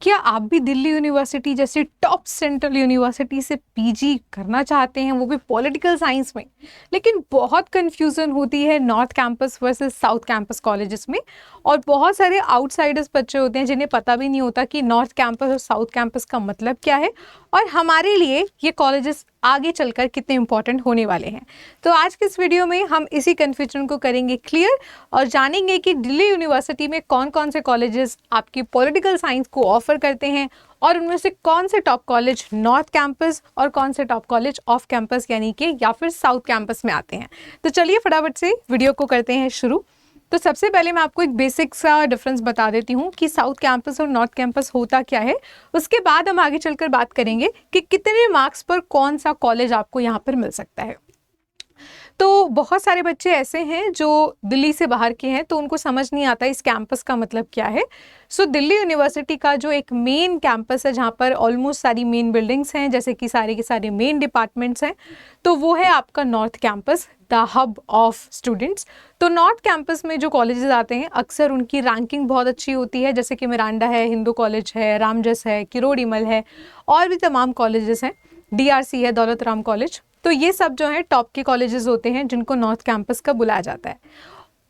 क्या आप भी दिल्ली यूनिवर्सिटी जैसी टॉप सेंट्रल यूनिवर्सिटी से पीजी करना चाहते हैं, वो भी पॉलिटिकल साइंस में? लेकिन बहुत कंफ्यूजन होती है north campus versus south campus colleges में, और बहुत सारे आउटसाइडर्स बच्चे होते हैं जिन्हें पता भी नहीं होता कि नॉर्थ कैंपस और साउथ कैंपस का मतलब क्या है और हमारे लिए ये कॉलेजेस आगे चलकर कितने इंपॉर्टेंट होने वाले हैं। तो आज के इस वीडियो में हम इसी कन्फ्यूजन को करेंगे क्लियर और जानेंगे कि दिल्ली यूनिवर्सिटी में कौन कौन से कॉलेजेस आपकी पॉलिटिकल साइंस को ऑफर करते हैं और उनमें से कौन से टॉप कॉलेज नॉर्थ कैंपस और कौन से टॉप कॉलेज ऑफ कैंपस यानी कि या फिर साउथ कैंपस में आते हैं। तो चलिए फटाफट से वीडियो को करते हैं शुरू। तो सबसे पहले मैं आपको एक बेसिक सा डिफरेंस बता देती हूँ कि साउथ कैंपस और नॉर्थ कैंपस होता क्या है। उसके बाद हम आगे चलकर बात करेंगे कि कितने मार्क्स पर कौन सा कॉलेज आपको यहाँ पर मिल सकता है। तो बहुत सारे बच्चे ऐसे हैं जो दिल्ली से बाहर के हैं, तो उनको समझ नहीं आता इस कैंपस का मतलब क्या है। सो दिल्ली यूनिवर्सिटी का जो एक मेन कैंपस है जहाँ पर ऑलमोस्ट सारी मेन बिल्डिंग्स हैं, जैसे कि सारे के सारे मेन डिपार्टमेंट्स हैं, तो वो है आपका north campus, the hub of students. तो नॉर्थ कैंपस में जो कॉलेजेस आते हैं अक्सर उनकी रैंकिंग बहुत अच्छी होती है, जैसे कि मिरांडा है, हिंदू कॉलेज है, रामजस है, किरोड़ीमल है और भी तमाम कॉलेजेस हैं, DRC है, दौलत राम कॉलेज। तो ये सब जो है टॉप के कॉलेजेस होते हैं जिनको नॉर्थ कैंपस का बुलाया जाता है।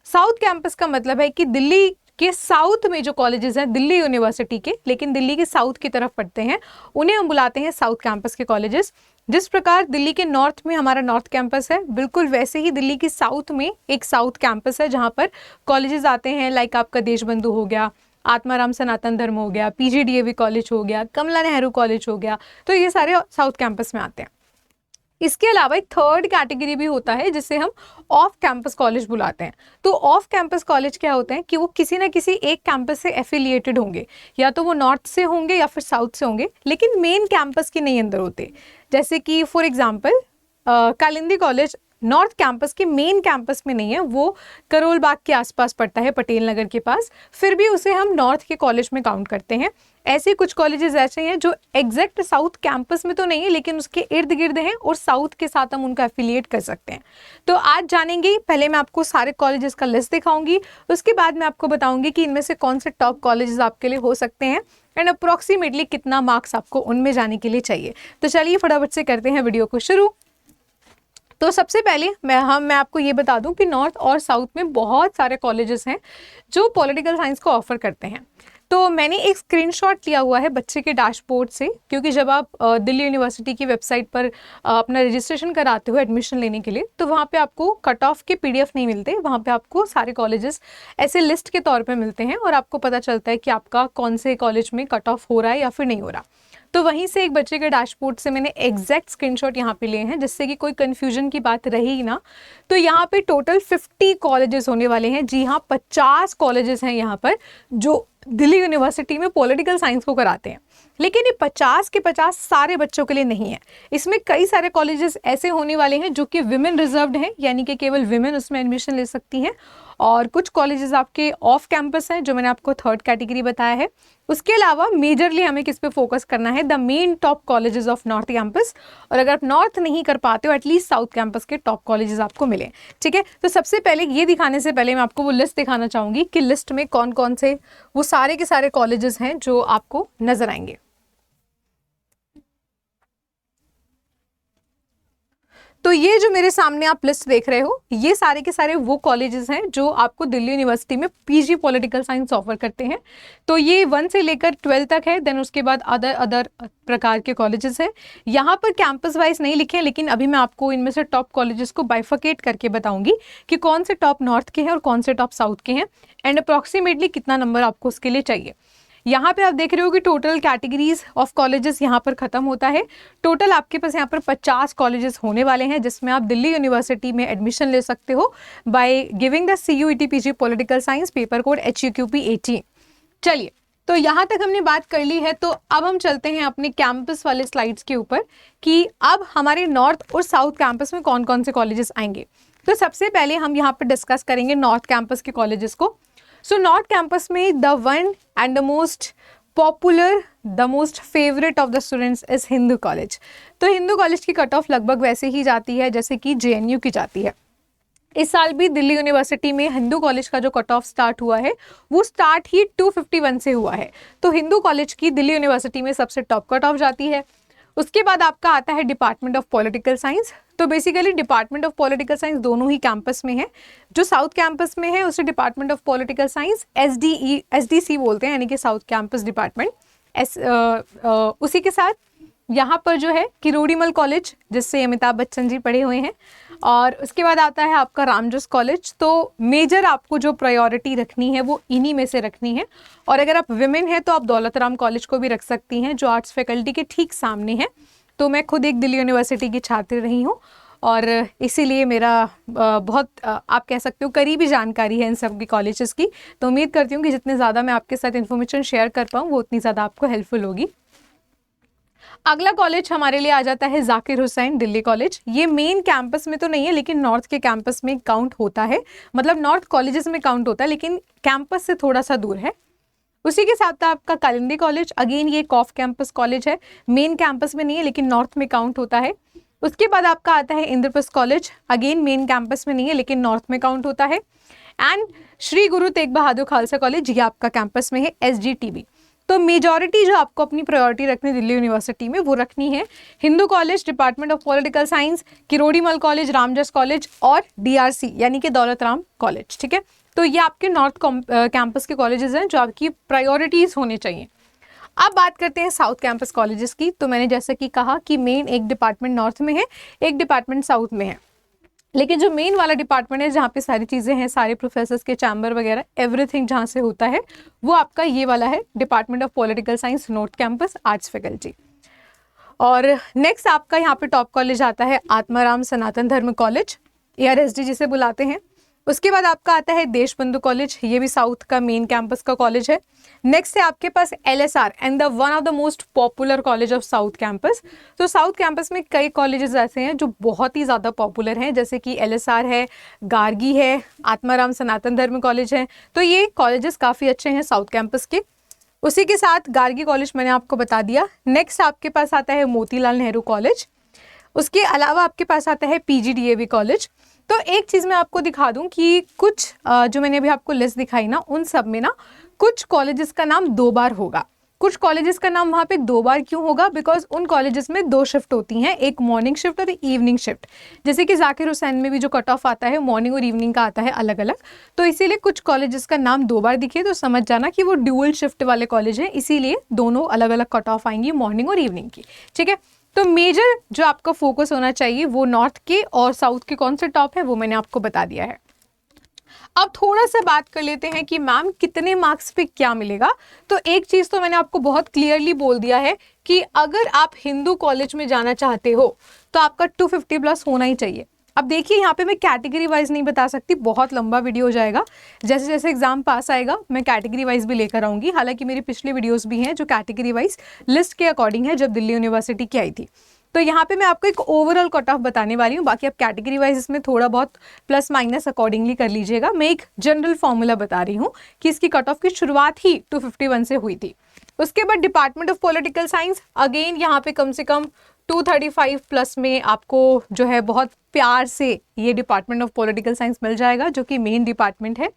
साउथ कैंपस का मतलब है कि दिल्ली के साउथ में जो कॉलेजेस हैं दिल्ली यूनिवर्सिटी के, लेकिन दिल्ली के साउथ की तरफ पढ़ते हैं, उन्हें हम बुलाते हैं साउथ कैंपस के कॉलेजेस। जिस प्रकार दिल्ली के नॉर्थ में हमारा नॉर्थ कैंपस है, बिल्कुल वैसे ही दिल्ली के साउथ में एक साउथ कैंपस है जहाँ पर कॉलेजेस आते हैं, लाइक आपका देशबंधु हो गया, आत्माराम सनातन धर्म हो गया, PGDAV कॉलेज हो गया, कमला नेहरू कॉलेज हो गया। तो ये सारे साउथ कैंपस में आते हैं। इसके अलावा एक थर्ड कैटेगरी भी होता है जिसे हम ऑफ कैंपस कॉलेज बुलाते हैं। तो ऑफ कैंपस कॉलेज क्या होते हैं कि वो किसी ना किसी एक कैंपस से एफिलिएटेड होंगे, या तो वो नॉर्थ से होंगे या फिर साउथ से होंगे, लेकिन मेन कैंपस के नहीं अंदर होते। जैसे कि for example Kalindi college north campus के मेन कैंपस में नहीं है, वो करोल बाग के आसपास पड़ता है, पटेल नगर के पास, फिर भी उसे हम नॉर्थ के कॉलेज में काउंट करते हैं। ऐसे कुछ कॉलेजेस ऐसे हैं जो एग्जैक्ट साउथ कैंपस में तो नहीं है लेकिन उसके इर्द गिर्द हैं और साउथ के साथ हम उनका एफिलिएट कर सकते हैं। तो आज जानेंगे, पहले मैं आपको सारे कॉलेजेस का लिस्ट दिखाऊंगी, उसके बाद मैं आपको बताऊंगी कि इनमें से कौन से टॉप कॉलेजेस आपके लिए हो सकते हैं एंड अप्रोक्सीमेटली कितना मार्क्स आपको उनमें जाने के लिए चाहिए। तो चलिए फटाफट से करते हैं वीडियो को शुरू। तो सबसे पहले मैं आपको ये बता दूं कि नॉर्थ और साउथ में बहुत सारे कॉलेजेस हैं जो पॉलिटिकल साइंस को ऑफर करते हैं। तो मैंने एक स्क्रीनशॉट लिया हुआ है बच्चे के डैशबोर्ड से, क्योंकि जब आप दिल्ली यूनिवर्सिटी की वेबसाइट पर अपना रजिस्ट्रेशन कराते हो एडमिशन लेने के लिए, तो वहाँ पे आपको कट ऑफ के PDF नहीं मिलते, वहाँ पे आपको सारे कॉलेजेस ऐसे लिस्ट के तौर पे मिलते हैं और आपको पता चलता है कि आपका कौन से कॉलेज में कट ऑफ हो रहा है या फिर नहीं हो रहा। तो वहीं से एक बच्चे के डैशबोर्ड से मैंने एग्जैक्ट स्क्रीनशॉट यहाँ पे लिए हैं, जिससे कि कोई कंफ्यूजन की बात रही ही ना। तो यहाँ पे टोटल 50 कॉलेजेस होने वाले हैं। जी हाँ, 50 कॉलेजेस हैं यहाँ पर जो दिल्ली यूनिवर्सिटी में पॉलिटिकल साइंस को कराते हैं। लेकिन ये 50 के 50 सारे बच्चों के लिए नहीं है। इसमें कई सारे कॉलेजेस ऐसे होने वाले हैं जो कि विमेन रिजर्व्ड हैं, यानी कि केवल विमेन उसमें एडमिशन ले सकती हैं, और कुछ कॉलेजेस आपके ऑफ कैंपस हैं जो मैंने आपको थर्ड कैटेगरी बताया है। उसके अलावा मेजरली हमें किस पे फोकस करना है, the main top colleges of north campus, और अगर आप नॉर्थ नहीं कर पाते हो एटलीस्ट साउथ कैंपस के टॉप कॉलेजेस आपको मिले। ठीक है, तो सबसे पहले ये दिखाने से पहले मैं आपको वो लिस्ट दिखाना चाहूँगी कि लिस्ट में कौन कौन से वो सारे के सारे कॉलेजेस हैं जो आपको नजर आएंगे। तो ये जो मेरे सामने आप लिस्ट देख रहे हो, ये सारे के सारे वो कॉलेजेस हैं जो आपको दिल्ली यूनिवर्सिटी में PG पॉलिटिकल साइंस ऑफर करते हैं। तो ये 1 से लेकर 12 तक है, देन उसके बाद अदर प्रकार के कॉलेजेस हैं। यहाँ पर कैंपस वाइज नहीं लिखे हैं, लेकिन अभी मैं आपको इनमें से टॉप कॉलेजेस को बाइफिकेट करके बताऊंगी कि कौन से टॉप नॉर्थ के हैं और कौन से टॉप साउथ के हैं एंड अप्रॉक्सीमेटली कितना नंबर आपको उसके लिए चाहिए। यहाँ पे आप देख रहे हो कि टोटल कैटेगरीज ऑफ कॉलेजेस यहाँ पर खत्म होता है। टोटल आपके पास यहाँ पर 50 कॉलेजेस होने वाले हैं जिसमें आप दिल्ली यूनिवर्सिटी में एडमिशन ले सकते हो by giving the CUET PG political science paper code HUQP 18। चलिए, तो यहाँ तक हमने बात कर ली है, तो अब हम चलते हैं अपने कैंपस वाले स्लाइड्स के ऊपर कि अब हमारे नॉर्थ और साउथ कैंपस में कौन कौन से कॉलेजेस आएंगे। तो सबसे पहले हम यहाँ पर डिस्कस करेंगे नॉर्थ कैंपस के कॉलेजेस को। सो नॉर्थ कैंपस में the one and the most popular, the most favourite of the students is Hindu college. तो हिंदू कॉलेज की कट ऑफ लगभग वैसे ही जाती है जैसे कि JNU की जाती है। इस साल भी दिल्ली यूनिवर्सिटी में हिंदू कॉलेज का जो कट ऑफ स्टार्ट हुआ है वो स्टार्ट ही 251 से हुआ है। तो हिंदू कॉलेज की दिल्ली यूनिवर्सिटी में सबसे टॉप कट ऑफ जाती है। उसके बाद आपका आता है डिपार्टमेंट ऑफ पॉलिटिकल साइंस। तो basically department of political science दोनों ही कैंपस में है। जो साउथ कैंपस में है उसे department of political science SDC बोलते हैं, यानी कि साउथ कैंपस डिपार्टमेंट। उसी के साथ यहाँ पर जो है किरोड़ीमल कॉलेज, जिससे अमिताभ बच्चन जी पढ़े हुए हैं, और उसके बाद आता है आपका रामजस कॉलेज। तो मेजर आपको जो प्रायोरिटी रखनी है वो इन्हीं में से रखनी है। और अगर आप विमेन हैं तो आप दौलत राम कॉलेज को भी रख सकती हैं, जो आर्ट्स फैकल्टी के ठीक सामने है। तो मैं खुद एक दिल्ली यूनिवर्सिटी की छात्र रही हूँ और इसीलिए मेरा बहुत आप कह सकते हो करीबी जानकारी है इन सब की कॉलेजेस की। तो उम्मीद करती हूँ कि जितने ज़्यादा मैं आपके साथ इन्फॉर्मेशन शेयर कर पाऊँ वो उतनी ज़्यादा आपको हेल्पफुल होगी। अगला कॉलेज हमारे लिए आ जाता है जाकिर हुसैन दिल्ली कॉलेज। ये मेन कैंपस में तो नहीं है लेकिन नॉर्थ के कैंपस में काउंट होता है, मतलब नॉर्थ कॉलेजेस में काउंट होता है लेकिन कैंपस से थोड़ा सा दूर है। उसी के साथ आपका कालिंदी कॉलेज, अगेन ये एक ऑफ कैंपस कॉलेज है, मेन कैंपस में नहीं है लेकिन नॉर्थ में काउंट होता है। उसके बाद आपका आता है Indraprastha college, again main campus में नहीं है लेकिन नॉर्थ में काउंट होता है। एंड श्री गुरु तेग बहादुर खालसा कॉलेज, ये आपका कैंपस में है, SGTB। तो मेजॉरिटी जो आपको अपनी प्रायोरिटी रखनी दिल्ली यूनिवर्सिटी में वो रखनी है Hindu college, department of political science, Kirorimal college, Ramjas college और DRC यानी कि दौलत राम कॉलेज। ठीक है, तो ये आपके नॉर्थ कैंपस के कॉलेजेस हैं जो आपकी प्रायोरिटीज होने चाहिए। अब बात करते हैं साउथ कैंपस कॉलेजेस की। तो मैंने जैसे कि कहा कि मेन एक डिपार्टमेंट नॉर्थ में है, एक डिपार्टमेंट साउथ में है, लेकिन जो मेन वाला डिपार्टमेंट है जहाँ पे सारी चीज़ें हैं, सारे प्रोफेसर्स के चैम्बर वगैरह एवरीथिंग जहाँ से होता है, वो आपका ये वाला है, department of political science north campus, arts faculty. और नेक्स्ट आपका यहाँ पे टॉप कॉलेज आता है आत्माराम सनातन धर्म कॉलेज, ARSD जिसे बुलाते हैं। उसके बाद आपका आता है देशबंधु कॉलेज, ये भी साउथ का मेन कैंपस का कॉलेज है। नेक्स्ट है आपके पास LSR and the one of the most popular college of south campus. तो साउथ कैंपस में कई कॉलेजेस ऐसे हैं जो बहुत ही ज़्यादा पॉपुलर हैं, जैसे कि LSR है, गार्गी है, आत्माराम सनातन धर्म कॉलेज है। तो ये कॉलेजेस काफ़ी अच्छे हैं साउथ कैंपस के। उसी के साथ गार्गी कॉलेज मैंने आपको बता दिया। नेक्स्ट आपके पास आता है मोतीलाल नेहरू कॉलेज। उसके अलावा आपके पास आता है PGDAV कॉलेज। तो एक चीज़ मैं आपको दिखा दूं कि कुछ जो मैंने अभी आपको लिस्ट दिखाई ना, उन सब में ना कुछ कॉलेजेस का नाम 2 बार होगा। कुछ कॉलेजेस का नाम वहाँ पे 2 बार क्यों होगा? बिकॉज उन कॉलेजेस में 2 शिफ्ट होती हैं, एक मॉर्निंग शिफ्ट और इवनिंग शिफ्ट। जैसे कि जाकिर हुसैन में भी जो कट ऑफ आता है मॉर्निंग और इवनिंग का आता है अलग अलग। तो इसीलिए कुछ कॉलेजेस का नाम 2 बार दिखे तो समझ जाना कि वो ड्यूअल शिफ्ट वाले कॉलेज हैं, इसीलिए दोनों अलग अलग कट ऑफ आएंगी मॉर्निंग और इवनिंग की। ठीक है, तो मेजर जो आपका फोकस होना चाहिए वो नॉर्थ के और साउथ के कौन से टॉप है वो मैंने आपको बता दिया है। अब थोड़ा सा बात कर लेते हैं कि मैम कितने मार्क्स पे क्या मिलेगा। तो एक चीज़ तो मैंने आपको बहुत क्लियरली बोल दिया है कि अगर आप हिंदू कॉलेज में जाना चाहते हो तो आपका 250 प्लस होना ही चाहिए। अब देखिए यहाँ पे मैं कैटेगरी वाइज नहीं बता सकती, बहुत लंबा वीडियो हो जाएगा। जैसे जैसे एग्जाम पास आएगा मैं कैटेगरी वाइज भी लेकर आऊँगी। हालांकि मेरी पिछले वीडियोस भी हैं जो कैटेगरी वाइज लिस्ट के अकॉर्डिंग है जब दिल्ली यूनिवर्सिटी की आई थी। तो यहाँ पे मैं आपको एक ओवरऑल कट ऑफ बताने वाली हूँ, बाकी आप कैटेगरी वाइज इसमें थोड़ा बहुत प्लस माइनस अकॉर्डिंगली कर लीजिएगा। मैं एक जनरल फॉर्मूला बता रही हूँ कि इसकी कट ऑफ की शुरुआत ही 251 से हुई थी। उसके बाद department of political science, again यहाँ पे कम से कम 235 प्लस में आपको जो है बहुत प्यार से ये डिपार्टमेंट ऑफ पॉलिटिकल साइंस मिल जाएगा जो कि मेन डिपार्टमेंट है।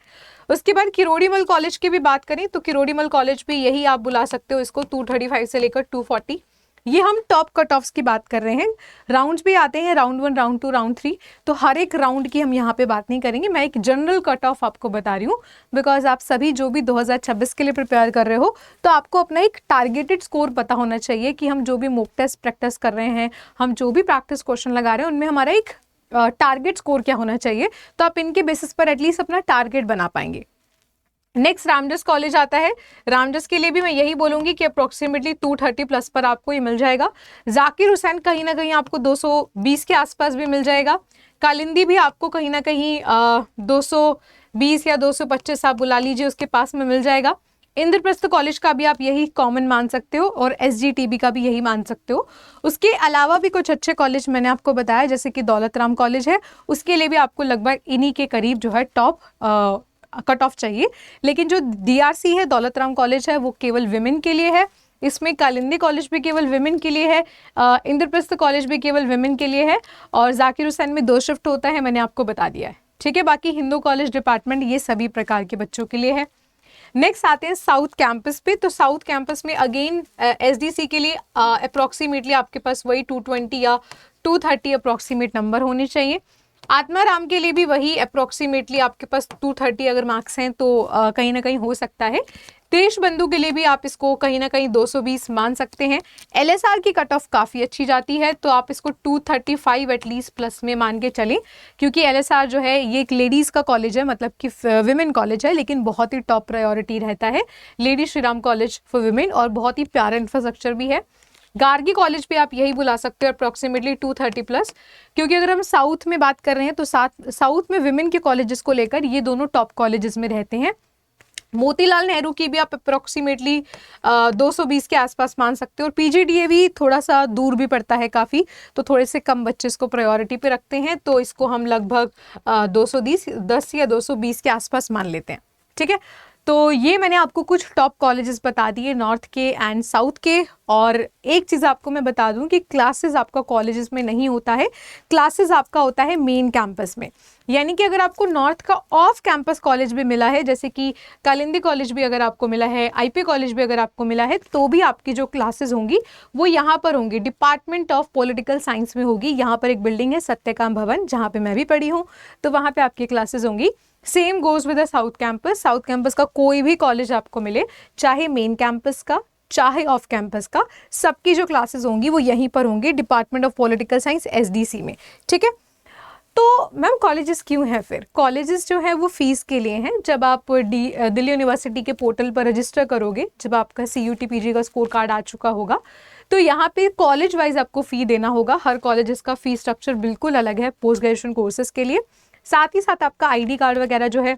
उसके बाद किरोड़ीमल कॉलेज की भी बात करें तो किरोड़ीमल कॉलेज भी यही आप बुला सकते हो इसको, 235 से लेकर 240। ये हम टॉप कट ऑफ्स की बात कर रहे हैं। राउंड्स भी आते हैं, राउंड 1, राउंड 2, राउंड 3, तो हर एक राउंड की हम यहाँ पे बात नहीं करेंगे। मैं एक जनरल कट ऑफ आपको बता रही हूँ बिकॉज आप सभी जो भी 2026 के लिए प्रिपेयर कर रहे हो तो आपको अपना एक टारगेटेड स्कोर पता होना चाहिए कि हम जो भी मॉक टेस्ट प्रैक्टिस कर रहे हैं, हम जो भी प्रैक्टिस क्वेश्चन लगा रहे हैं उनमें हमारा एक टारगेट स्कोर क्या होना चाहिए। तो आप इनके बेसिस पर एटलीस्ट अपना टारगेट बना पाएंगे। नेक्स्ट रामजस कॉलेज आता है। रामजस के लिए भी मैं यही बोलूंगी कि अप्रोक्सीमेटली 230 प्लस पर आपको ये मिल जाएगा। जाकिर हुसैन कहीं ना कहीं आपको 220 के आसपास भी मिल जाएगा। कालिंदी भी आपको कहीं ना कहीं 220 या 225 आप बुला लीजिए उसके पास में मिल जाएगा। इंद्रप्रस्थ कॉलेज का भी आप यही कॉमन मान सकते हो और SGTB का भी यही मान सकते हो। उसके अलावा भी कुछ अच्छे कॉलेज मैंने आपको बताया जैसे कि दौलत राम कॉलेज है, उसके लिए भी आपको लगभग इन्हीं के करीब जो है टॉप कट ऑफ चाहिए। लेकिन जो DRC है, दौलत राम कॉलेज है, वो केवल विमेन के लिए है। इसमें कालिंदी कॉलेज भी केवल विमेन के लिए है, इंद्रप्रस्थ कॉलेज भी केवल विमेन के लिए है और जाकिर हुसैन में 2 शिफ्ट होता है, मैंने आपको बता दिया है। ठीक है। बाकी हिंदू कॉलेज डिपार्टमेंट ये सभी प्रकार के बच्चों के लिए है। नेक्स्ट आते हैं साउथ कैंपस पे। तो साउथ कैंपस में अगेन एसडीसी के लिए अप्रोक्सीमेटली आपके पास वही 220 या 230 अप्रोक्सीमेट नंबर होने चाहिए। आत्माराम के लिए भी वही अप्रोक्सीमेटली आपके पास 230 अगर मार्क्स हैं तो कहीं ना कहीं हो सकता है। देश बंधु के लिए भी आप इसको कहीं ना कहीं 220 मान सकते हैं। एलएसआर की कट ऑफ काफ़ी अच्छी जाती है तो आप इसको 235 एटलीस्ट प्लस में मान के चलें, क्योंकि एलएसआर जो है ये एक लेडीज़ का कॉलेज है, मतलब कि विमेन कॉलेज है, लेकिन बहुत ही टॉप प्रायोरिटी रहता है lady Shri Ram college for women, और बहुत ही प्यारा इंफ्रास्ट्रक्चर भी है। गार्गी कॉलेज पे आप यही बुला सकते हो अप्रॉक्सीमेटली 230 प्लस, क्योंकि अगर हम साउथ में बात कर रहे हैं तो साउथ में विमेन के कॉलेजेस को लेकर ये दोनों टॉप कॉलेजेस में रहते हैं। मोतीलाल नेहरू की भी आप अप्रोक्सीमेटली 220 के आसपास मान सकते हो, और पीजीडीए भी थोड़ा सा दूर भी पड़ता है काफ़ी, तो थोड़े से कम बच्चे इसको प्रायोरिटी पे रखते हैं, तो इसको हम लगभग 210 या 220 के आसपास मान लेते हैं। ठीक है, तो ये मैंने आपको कुछ टॉप कॉलेजेस बता दिए नॉर्थ के एंड साउथ के। और एक चीज़ आपको मैं बता दूं कि क्लासेस आपका कॉलेजेस में नहीं होता है, क्लासेस आपका होता है मेन कैंपस में। यानी कि अगर आपको नॉर्थ का ऑफ कैंपस कॉलेज भी मिला है, जैसे कि कालिंदी कॉलेज भी अगर आपको मिला है, आईपी कॉलेज भी अगर आपको मिला है, तो भी आपकी जो क्लासेस होंगी वो यहाँ पर होंगी, डिपार्टमेंट ऑफ पॉलिटिकल साइंस में होगी। यहाँ पर एक बिल्डिंग है सत्यकाम भवन, जहाँ पे मैं भी पढ़ी हूँ, तो वहाँ पे आपकी क्लासेस होंगी। Same goes with the south campus. South campus का कोई भी कॉलेज आपको मिले, चाहे मेन कैंपस का चाहे ऑफ कैंपस का, सबकी जो क्लासेस होंगी वो यहीं पर होंगी, department of political science SDC में। ठीक है, तो मैम कॉलेजेस क्यों हैं? फिर कॉलेजेस जो है वो फीस के लिए हैं। जब आप दिल्ली यूनिवर्सिटी के पोर्टल पर रजिस्टर करोगे, जब आपका CUT PG का स्कोर कार्ड आ चुका होगा, तो यहाँ पे कॉलेज वाइज आपको फ़ी देना होगा। हर कॉलेजेस का फ़ी स्ट्रक्चर बिल्कुल अलग है पोस्ट ग्रेजुएशन कोर्सेज के लिए। साथ ही साथ आपका ID कार्ड वगैरह जो है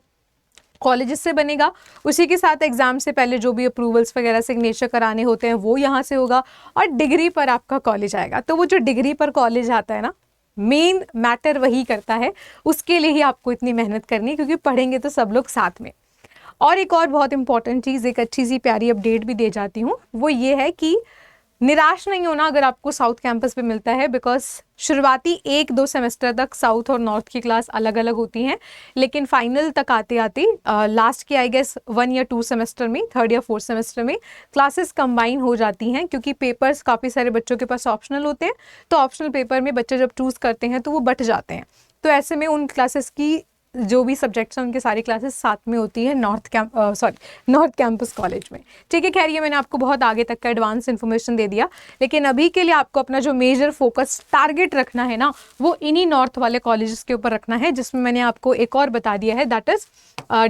कॉलेजेस से बनेगा, उसी के साथ एग्जाम से पहले जो भी अप्रूवल्स वगैरह सिग्नेचर कराने होते हैं वो यहाँ से होगा, और डिग्री पर आपका कॉलेज आएगा। तो वो जो डिग्री पर कॉलेज आता है ना, मेन मैटर वही करता है, उसके लिए ही आपको इतनी मेहनत करनी है, क्योंकि पढ़ेंगे तो सब लोग साथ में। और एक और बहुत इंपॉर्टेंट चीज़, एक अच्छी सी प्यारी अपडेट भी दे जाती हूँ, वो ये है कि निराश नहीं होना अगर आपको साउथ कैंपस पे मिलता है, बिकॉज शुरुआती 1-2 सेमेस्टर तक साउथ और नॉर्थ की क्लास अलग अलग होती हैं, लेकिन फाइनल तक आते आते लास्ट के आई गेस 1 या 2 सेमेस्टर में, 3rd या 4th सेमेस्टर में क्लासेस कंबाइन हो जाती हैं, क्योंकि पेपर्स काफ़ी सारे बच्चों के पास ऑप्शनल होते हैं, तो ऑप्शनल पेपर में बच्चे जब चूज़ करते हैं तो वो बट जाते हैं। तो ऐसे में उन क्लासेस की जो भी सब्जेक्ट्स हैं उनके सारी क्लासेस साथ में होती है नॉर्थ कैंपस कॉलेज में। ठीक है, खैर ये मैंने आपको बहुत आगे तक का एडवांस इन्फॉर्मेशन दे दिया, लेकिन अभी के लिए आपको अपना जो मेजर फोकस टारगेट रखना है ना, वो इन्हीं नॉर्थ वाले कॉलेजेस के ऊपर रखना है, जिसमें मैंने आपको एक और बता दिया है, दैट इज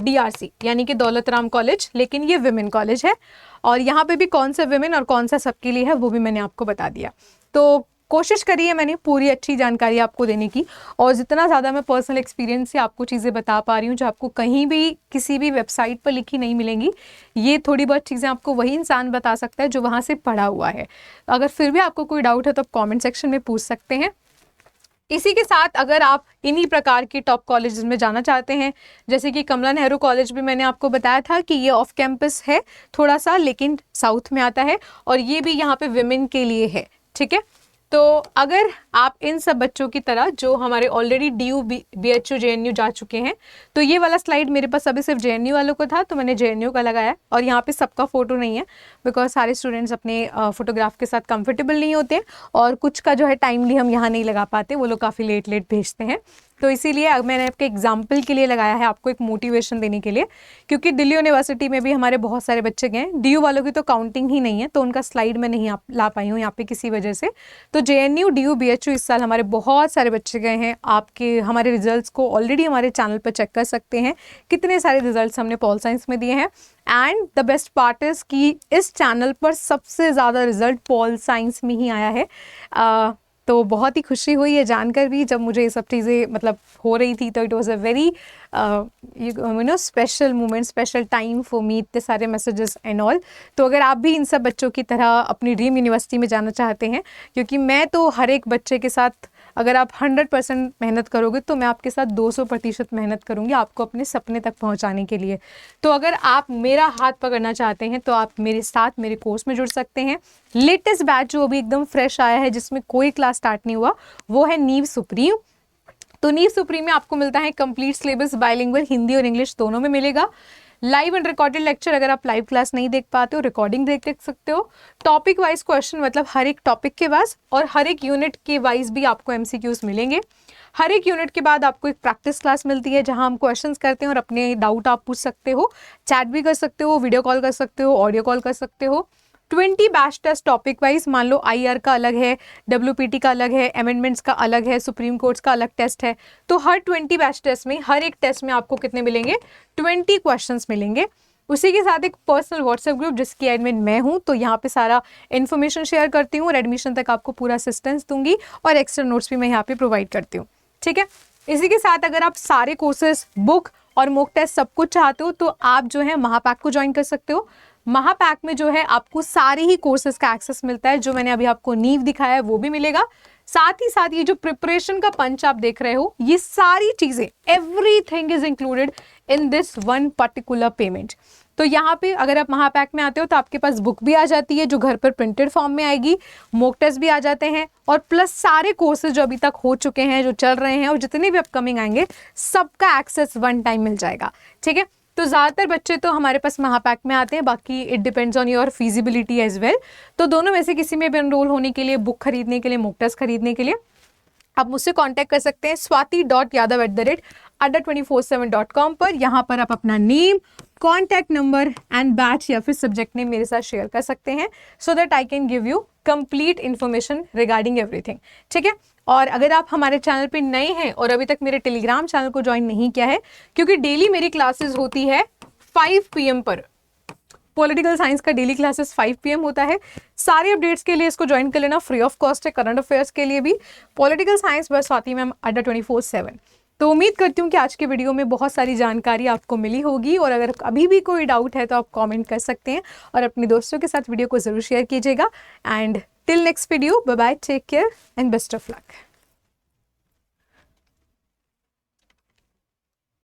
DRC यानी कि दौलत राम कॉलेज, लेकिन ये विमेन कॉलेज है, और यहाँ पे भी कौन सा विमेन और कौन सा सबके लिए है वो भी मैंने आपको बता दिया। तो कोशिश करी है मैंने पूरी अच्छी जानकारी आपको देने की, और जितना ज़्यादा मैं पर्सनल एक्सपीरियंस से आपको चीज़ें बता पा रही हूँ जो आपको कहीं भी किसी भी वेबसाइट पर लिखी नहीं मिलेंगी, ये थोड़ी बहुत चीज़ें आपको वही इंसान बता सकता है जो वहाँ से पढ़ा हुआ है। अगर फिर भी आपको कोई डाउट है तो आप कमेंट सेक्शन में पूछ सकते हैं। इसी के साथ अगर आप इन्हीं प्रकार की टॉप कॉलेजेस में जाना चाहते हैं, जैसे कि कमला नेहरू कॉलेज भी मैंने आपको बताया था कि ये ऑफ कैंपस है थोड़ा सा, लेकिन साउथ में आता है, और ये भी यहाँ पे विमेन के लिए है। ठीक है, तो अगर आप इन सब बच्चों की तरह जो हमारे ऑलरेडी DU BHU JNU जा चुके हैं, तो ये वाला स्लाइड मेरे पास अभी सिर्फ JNU वालों को था, तो मैंने JNU का लगाया, और यहाँ पे सबका फ़ोटो नहीं है, बिकॉज सारे स्टूडेंट्स अपने फोटोग्राफ के साथ कंफर्टेबल नहीं होते, और कुछ का जो है टाइमली हम यहाँ नहीं लगा पाते, वो लोग काफ़ी लेट भेजते हैं, तो इसीलिए मैंने आपके एग्जाम्पल के लिए लगाया है, आपको एक मोटिवेशन देने के लिए, क्योंकि दिल्ली यूनिवर्सिटी में भी हमारे बहुत सारे बच्चे गए, DU वालों की तो काउंटिंग ही नहीं है, तो उनका स्लाइड मैं नहीं ला पाई हूँ यहाँ पे किसी वजह से। तो JNU DU BHU इस साल हमारे बहुत सारे बच्चे गए हैं। आपके हमारे रिजल्ट्स को ऑलरेडी हमारे चैनल पर चेक कर सकते हैं, कितने सारे रिजल्ट्स हमने पॉल साइंस में दिए हैं। And the best part is कि इस चैनल पर सबसे ज़्यादा रिजल्ट पॉल साइंस में ही आया है। तो बहुत ही खुशी हुई है जानकर भी, जब मुझे ये सब चीज़ें मतलब हो रही थी, तो it was a very special moment, special time for me, इतने सारे मैसेजेस एंड ऑल। तो अगर आप भी इन सब बच्चों की तरह अपनी ड्रीम यूनिवर्सिटी में जाना चाहते हैं, क्योंकि मैं तो हर एक बच्चे के साथ, अगर आप 100% मेहनत करोगे तो मैं आपके साथ 200% मेहनत करूँगी आपको अपने सपने तक पहुँचाने के लिए। तो अगर आप मेरा हाथ पकड़ना चाहते हैं तो आप मेरे साथ मेरे कोर्स में जुड़ सकते हैं। लेटेस्ट बैच जो अभी एकदम फ्रेश आया है, जिसमें कोई क्लास स्टार्ट नहीं हुआ, वो है नीव सुप्रीम। तो नीव सुप्रीम में आपको मिलता है कंप्लीट सिलेबस, बाइलिंगुअल, हिंदी और इंग्लिश दोनों में मिलेगा। लाइव एंड रिकॉर्डेड लेक्चर, अगर आप लाइव क्लास नहीं देख पाते हो रिकॉर्डिंग देख सकते हो। टॉपिक वाइज क्वेश्चन, मतलब हर एक टॉपिक के वाइज और हर एक यूनिट के वाइज भी आपको एमसीक्यूज मिलेंगे। हर एक यूनिट के बाद आपको एक प्रैक्टिस क्लास मिलती है जहां हम क्वेश्चंस करते हैं और अपने डाउट आप पूछ सकते हो, चैट भी कर सकते हो, वीडियो कॉल कर सकते हो, ऑडियो कॉल कर सकते हो। 20 बैच टेस्ट टॉपिक वाइज, मान लो IR का अलग है, WPT का अलग है, अमेंडमेंट्स का अलग है, सुप्रीम कोर्ट्स का अलग टेस्ट है। तो हर 20 बैच टेस्ट में, हर एक टेस्ट में आपको कितने मिलेंगे, 20 क्वेश्चंस मिलेंगे। उसी के साथ एक पर्सनल व्हाट्सएप ग्रुप जिसकी एडमिन मैं हूं, तो यहाँ पे सारा इन्फॉर्मेशन शेयर करती हूँ और एडमिशन तक आपको पूरा असिस्टेंस दूंगी और एक्स्ट्रा नोट्स भी मैं यहाँ पे प्रोवाइड करती हूँ। ठीक है, इसी के साथ अगर आप सारे कोर्सेज, बुक और मॉक टेस्ट सब कुछ चाहते हो तो आप जो है महापैक को ज्वाइन कर सकते हो। महापैक में जो है आपको सारे ही कोर्सेज का एक्सेस मिलता है, जो मैंने अभी आपको नींव दिखाया है वो भी मिलेगा। साथ ही साथ ये जो प्रिपरेशन का पंच आप देख रहे हो, ये सारी चीजें, everything is included in this one particular payment. तो यहाँ पे अगर आप महापैक में आते हो तो आपके पास बुक भी आ जाती है जो घर पर प्रिंटेड फॉर्म में आएगी, मॉक टेस्ट भी आ जाते हैं और प्लस सारे कोर्सेज जो अभी तक हो चुके हैं, जो चल रहे हैं और जितने भी अपकमिंग आएंगे, सबका एक्सेस वन टाइम मिल जाएगा। ठीक है, तो ज़्यादातर बच्चे तो हमारे पास महापैक में आते हैं, बाकी it depends on your feasibility as well. तो दोनों में से किसी में भी एनरोल होने के लिए, बुक खरीदने के लिए, मॉक टेस्ट खरीदने के लिए आप मुझसे कांटेक्ट कर सकते हैं swati.yadav@247.com पर। यहाँ पर आप अपना name, contact number and batch या फिर सब्जेक्ट नेम मेरे साथ शेयर कर सकते हैं, so that I can give you complete information regarding everything. ठीक है, और अगर आप हमारे चैनल पे नए हैं और अभी तक मेरे टेलीग्राम चैनल को ज्वाइन नहीं किया है, क्योंकि डेली मेरी क्लासेस होती है 5 PM पर, पॉलिटिकल साइंस का डेली क्लासेस 5 PM होता है। सारे अपडेट्स के लिए इसको ज्वाइन कर लेना, फ्री ऑफ कॉस्ट है। करंट अफेयर्स के लिए भी पॉलिटिकल साइंस बस स्वाति मैम अड्डा 24/7। तो उम्मीद करती हूँ कि आज के वीडियो में बहुत सारी जानकारी आपको मिली होगी, और अगर अभी भी कोई डाउट है तो आप कमेंट कर सकते हैं और अपने दोस्तों के साथ वीडियो को ज़रूर शेयर कीजिएगा। And till next video, bye bye, take care and best of luck.